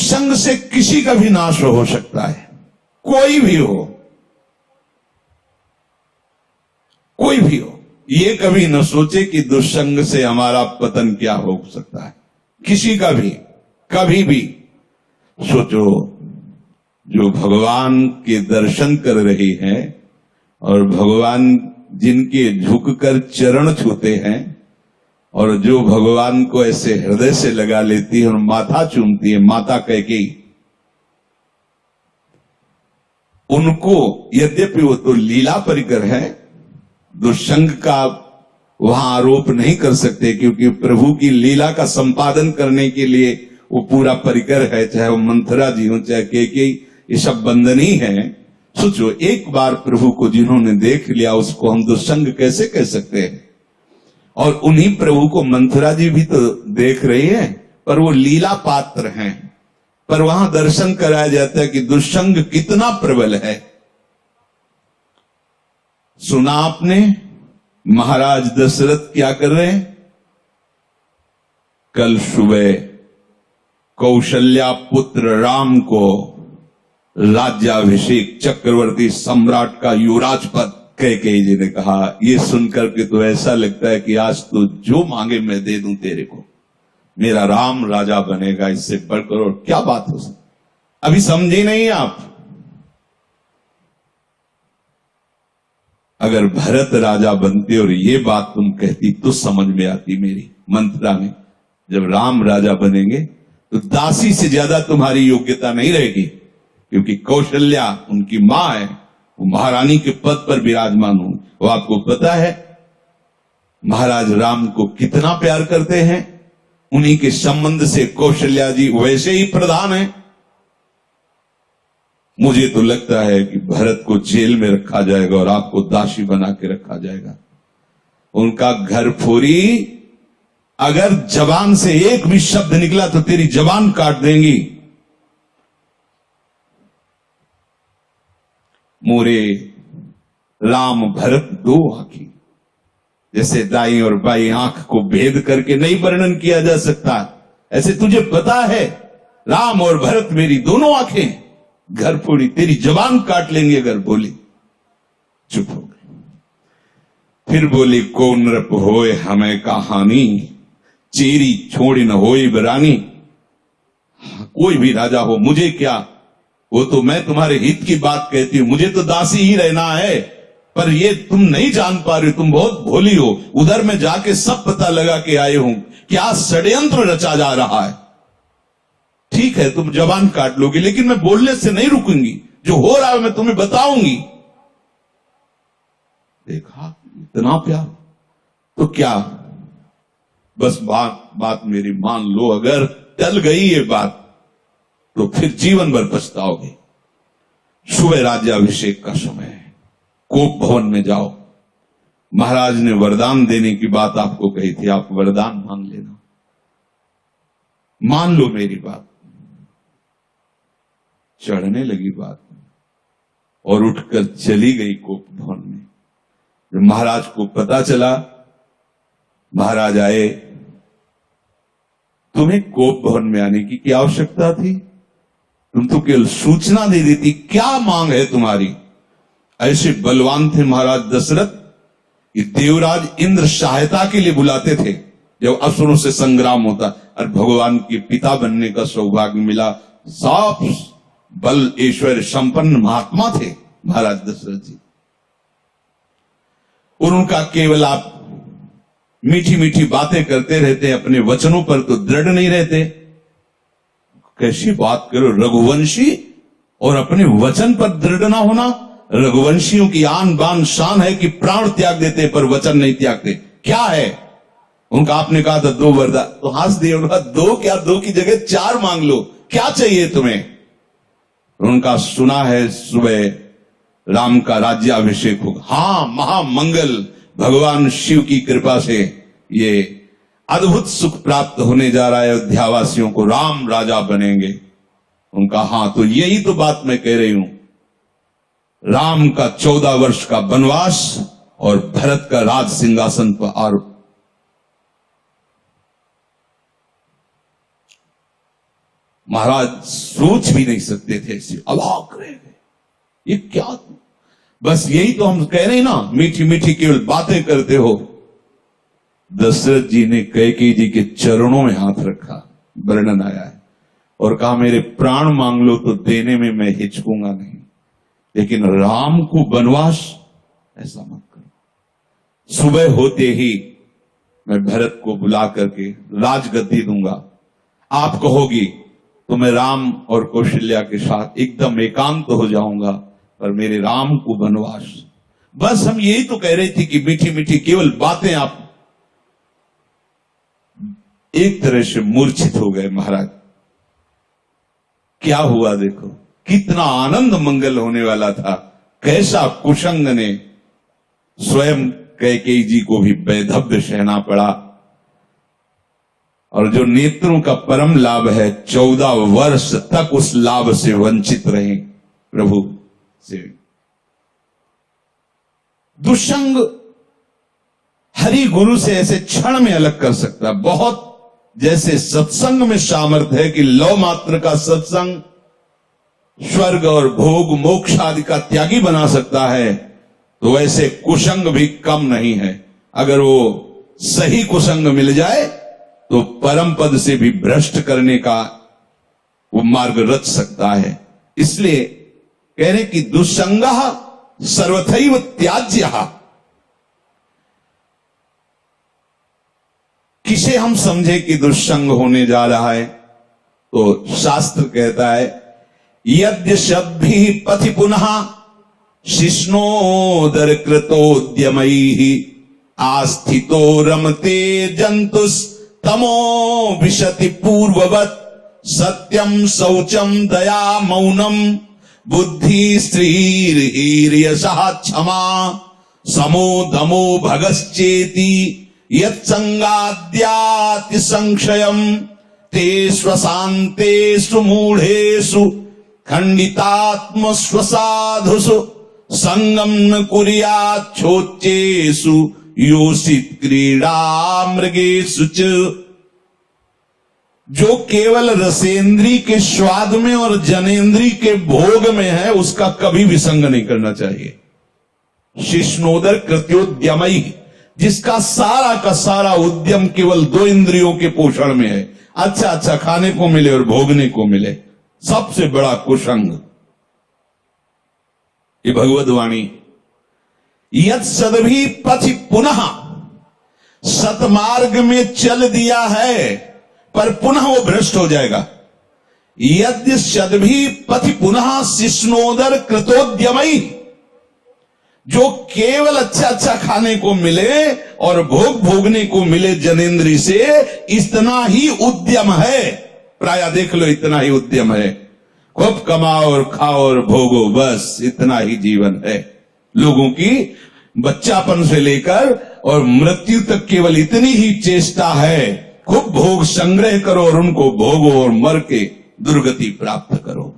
दुष्संग से किसी का भी नाश हो सकता है, कोई भी हो, कोई भी हो। ये कभी न सोचे कि दुष्संग से हमारा पतन क्या हो सकता है, किसी का भी, कभी भी। सोचो, जो भगवान के दर्शन कर रही हैं और भगवान जिनके झुककर चरण छूते हैं और जो भगवान को ऐसे हृदय से लगा लेती है और माथा चूमती है, माता कैकेयी, उनको यद्यपि वो तो लीला परिकर है, दुष्संग का वहां आरोप नहीं कर सकते, क्योंकि प्रभु की लीला का संपादन करने के लिए वो पूरा परिकर है, चाहे वो मंथरा जी हो चाहे कैकेयी, ये सब बंदनी है। सोचो, एक बार प्रभु को जिन्होंने देख लिया उसको हम दुष्संग कैसे कह सकते हैं? और उन्हीं प्रभु को मंथरा जी भी तो देख रही है, पर वो लीला पात्र हैं। पर वहां दर्शन कराया जाता है कि दुष्संग कितना प्रबल है। सुना आपने महाराज दशरथ क्या कर रहे हैं? कल सुबह कौशल्या पुत्र राम को राज्याभिषेक, चक्रवर्ती सम्राट का युवराज पद कैकेयी जी ने कहा। ये सुनकर के तो ऐसा लगता है कि आज तो जो मांगे मैं दे दूं तेरे को, मेरा राम राजा बनेगा, इससे बढ़कर और क्या बात हो सकती? अभी समझे नहीं आप? अगर भरत राजा बनते और ये बात तुम कहती तो समझ में आती मेरी मंत्रा में। जब राम राजा बनेंगे तो दासी से ज्यादा तुम्हारी योग्यता नहीं रहेगी, क्योंकि कौशल्या उनकी मां है, वो महारानी के पद पर विराजमान हूं। वो आपको पता है महाराज राम को कितना प्यार करते हैं, उन्हीं के संबंध से कौशल्या जी वैसे ही प्रधान है। मुझे तो लगता है कि भरत को जेल में रखा जाएगा और आपको दासी बना के रखा जाएगा। उनका घर फोरी, अगर जबान से एक भी शब्द निकला तो तेरी जबान काट देंगी। मोरे राम भरत दो आंखी, जैसे दाई और बाई आंख को भेद करके नहीं वर्णन किया जा सकता, ऐसे तुझे पता है राम और भरत मेरी दोनों आंखें, घर फोड़ी तेरी जबान काट लेंगे अगर बोली। चुप हो गई। फिर बोली, को नृप होए हमें कहानी, चेरी छोड़ी न होए बरानी। कोई भी राजा हो, मुझे क्या, वो तो मैं तुम्हारे हित की बात कहती हूं, मुझे तो दासी ही रहना है। पर ये तुम नहीं जान पा रहे हो, तुम बहुत भोली हो। उधर में जाके सब पता लगा के आए हूं क्या षड्यंत्र रचा जा रहा है। ठीक है, तुम जबान काट लोगे, लेकिन मैं बोलने से नहीं रुकूंगी, जो हो रहा है मैं तुम्हें बताऊंगी। देखा, इतना प्यार तो क्या, बस बात मेरी मान लो। अगर टल गई ये बात तो फिर जीवन भर पछताओगे। सुबह राज्याभिषेक का समय है, कोप भवन में जाओ। महाराज ने वरदान देने की बात आपको कही थी, आप वरदान मांग लेना, मान लो मेरी बात। चढ़ने लगी बात और उठकर चली गई कोप भवन में। जब महाराज को पता चला, महाराज आए, तुम्हें कोप भवन में आने की क्या आवश्यकता थी? तुम तो केवल सूचना दे देती, क्या मांग है तुम्हारी? ऐसे बलवान थे महाराज दशरथ कि देवराज इंद्र सहायता के लिए बुलाते थे जब असुरों से संग्राम होता, और भगवान के पिता बनने का सौभाग्य मिला। सब बल ऐश्वर्य संपन्न महात्मा थे महाराज दशरथ जी। और उनका केवल आप मीठी मीठी बातें करते रहते, अपने वचनों पर तो दृढ़ नहीं रहते। कैसी बात करो, रघुवंशी और अपने वचन पर दृढ़ ना होना। रघुवंशियों की आन बान शान है कि प्राण त्याग देते पर वचन नहीं त्यागते। क्या है उनका? आपने कहा था 2 वरदान, तो हंस दिए। उनका 2 क्या, 2 की जगह 4 मांग लो, क्या चाहिए तुम्हें? उनका सुना है सुबह राम का राज्याभिषेक होगा। हां, महामंगल, भगवान शिव की कृपा से ये अद्भुत सुख प्राप्त होने जा रहा है अयोध्यावासियों को, राम राजा बनेंगे। उनका हां, तो यही तो बात मैं कह रही हूं। राम का 14 वर्ष का वनवास और भरत का राज सिंहासन पर आरोप। महाराज सोच भी नहीं सकते थे, ऐसे अवाक रह गए, ये क्या। बस यही तो हम कह रहे हैं ना, मीठी मीठी केवल बातें करते हो। दशरथ जी ने कैकेयी जी के चरणों में हाथ रखा, वर्णन आया है, और कहा मेरे प्राण मांग लो तो देने में मैं हिचकूंगा नहीं, लेकिन राम को वनवास ऐसा मत करो। सुबह होते ही मैं भरत को बुला करके राजगद्दी दूंगा, आप कहोगी तो मैं राम और कौशल्या के साथ एकदम एकांत हो जाऊंगा, पर मेरे राम को वनवास। बस हम यही तो कह रहे थे कि मीठी मीठी केवल बातें। आप एक तरह से मूर्छित हो गए महाराज। क्या हुआ देखो, कितना आनंद मंगल होने वाला था, कैसा कुशंग ने स्वयं कैकेयी जी को भी वैधव्य सहना पड़ा। और जो नेत्रों का परम लाभ है, 14 वर्ष तक उस लाभ से वंचित रहे प्रभु से। दुष्संग हरि गुरु से ऐसे क्षण में अलग कर सकता है। बहुत जैसे सत्संग में सामर्थ्य है कि लौ मात्र का सत्संग स्वर्ग और भोग मोक्ष आदि का त्यागी बना सकता है, तो वैसे कुसंग भी कम नहीं है। अगर वो सही कुसंग मिल जाए तो परम पद से भी भ्रष्ट करने का वो मार्ग रच सकता है। इसलिए कह रहे कि दुस्संगः सर्वथैव त्याज्यः। किसे हम समझे कि दुस्संग होने जा रहा है, तो शास्त्र कहता है यद्य शब्दि पथि पुनः शिष्णोदर कृतोद्यमैः आस्थितो रमते जंतुस तमो विशति पूर्ववत् सत्यम शौचम दया मौनम बुद्धि स्त्रीर्यशः क्षमा समो दमो भगश्चेति यत्संगाद्याति संशयम ते स्वशान्तेषु मूढ़ेषु खंडितात्म स्वसाधुषु संगम न कुर्यात् छोच्चेषु योषित क्रीड़ा मृगेषु च। जो केवल रसेंद्री के स्वाद में और जनेंद्री के भोग में है, उसका कभी भी संग नहीं करना चाहिए। शिष्णोदर कृत्योद्यमई, जिसका सारा का सारा उद्यम केवल 2 इंद्रियों के पोषण में है, अच्छा अच्छा खाने को मिले और भोगने को मिले, सबसे बड़ा कुसंग। ये भगवत वाणी। यद सदभी पथि पुनः, सतमार्ग में चल दिया है पर पुनः वो भ्रष्ट हो जाएगा। यद्य सदभी पथि पुनः शिष्णोदर कृतोद्यमई, जो केवल अच्छा अच्छा खाने को मिले और भोग भोगने को मिले जनेंद्री से, इतना ही उद्यम है। प्राय देख लो, इतना ही उद्यम है। खूब कमाओ और खाओ और भोगो, बस इतना ही जीवन है लोगों की। बच्चापन से लेकर और मृत्यु तक केवल इतनी ही चेष्टा है, खूब भोग संग्रह करो और उनको भोगो और मर के दुर्गति प्राप्त करो।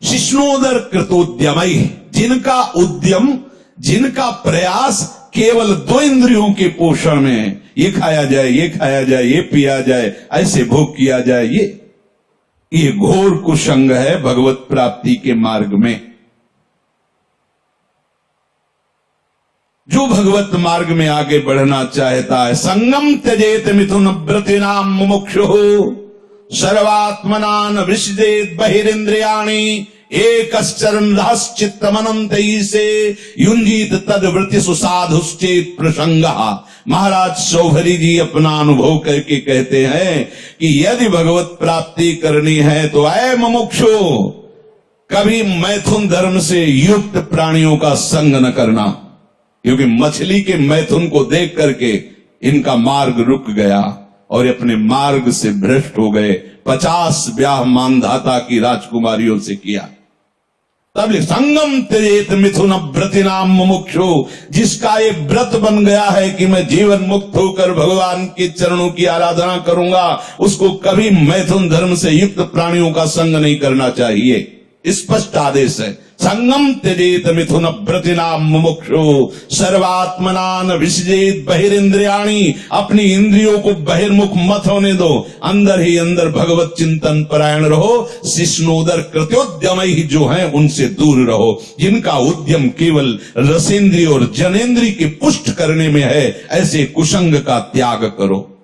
शिष्णोदर कृतोद्यमई, जिनका उद्यम, जिनका प्रयास केवल 2 इंद्रियों के पोषण में है, ये खाया जाए, ये खाया जाए, ये पिया जाए, ऐसे भोग किया जाए, ये घोर कुसंग है भगवत प्राप्ति के मार्ग में। जो भगवत मार्ग में आगे बढ़ना चाहता है, संगम त्यजेत मिथुन व्रतिनाम मुमुक्षुः सर्वात्मनान विशदेत बहिरिंद्रियाणि एकश्चरन् रहश्चित्तमनन्तैः से युञ्जीत तद्वृत्ति सुसाधुश्चेत प्रसंगः। महाराज शौभरी जी अपना अनुभव करके कहते हैं कि यदि भगवत प्राप्ति करनी है तो ऐ मुमुक्षु, कभी मैथुन धर्म से युक्त प्राणियों का संग न करना, क्योंकि मछली के मैथुन को देख करके इनका मार्ग रुक गया और अपने मार्ग से भ्रष्ट हो गए। 50 ब्याह मानधाता की राजकुमारियों से किया। तब संगम त्यजेत मिथुन व्रतिनाम मुमुक्षु, जिसका ये व्रत बन गया है कि मैं जीवन मुक्त होकर भगवान के चरणों की आराधना करूंगा, उसको कभी मैथुन धर्म से युक्त प्राणियों का संग नहीं करना चाहिए। स्पष्ट आदेश है। संगम त्यजेत मिथुन व्रतिनाम मुमुक्षु सर्वात्मनान विसजेत बहिरिंद्रियाणी। अपनी इंद्रियों को बहिर्मुख मत होने दो, अंदर ही अंदर भगवत चिंतन परायण रहो। शिष्णोदर कृत्योद्यम ही जो हैं उनसे दूर रहो, जिनका उद्यम केवल रसेंद्रिय और जनेन्द्रिय की पुष्ट करने में है, ऐसे कुसंग का त्याग करो।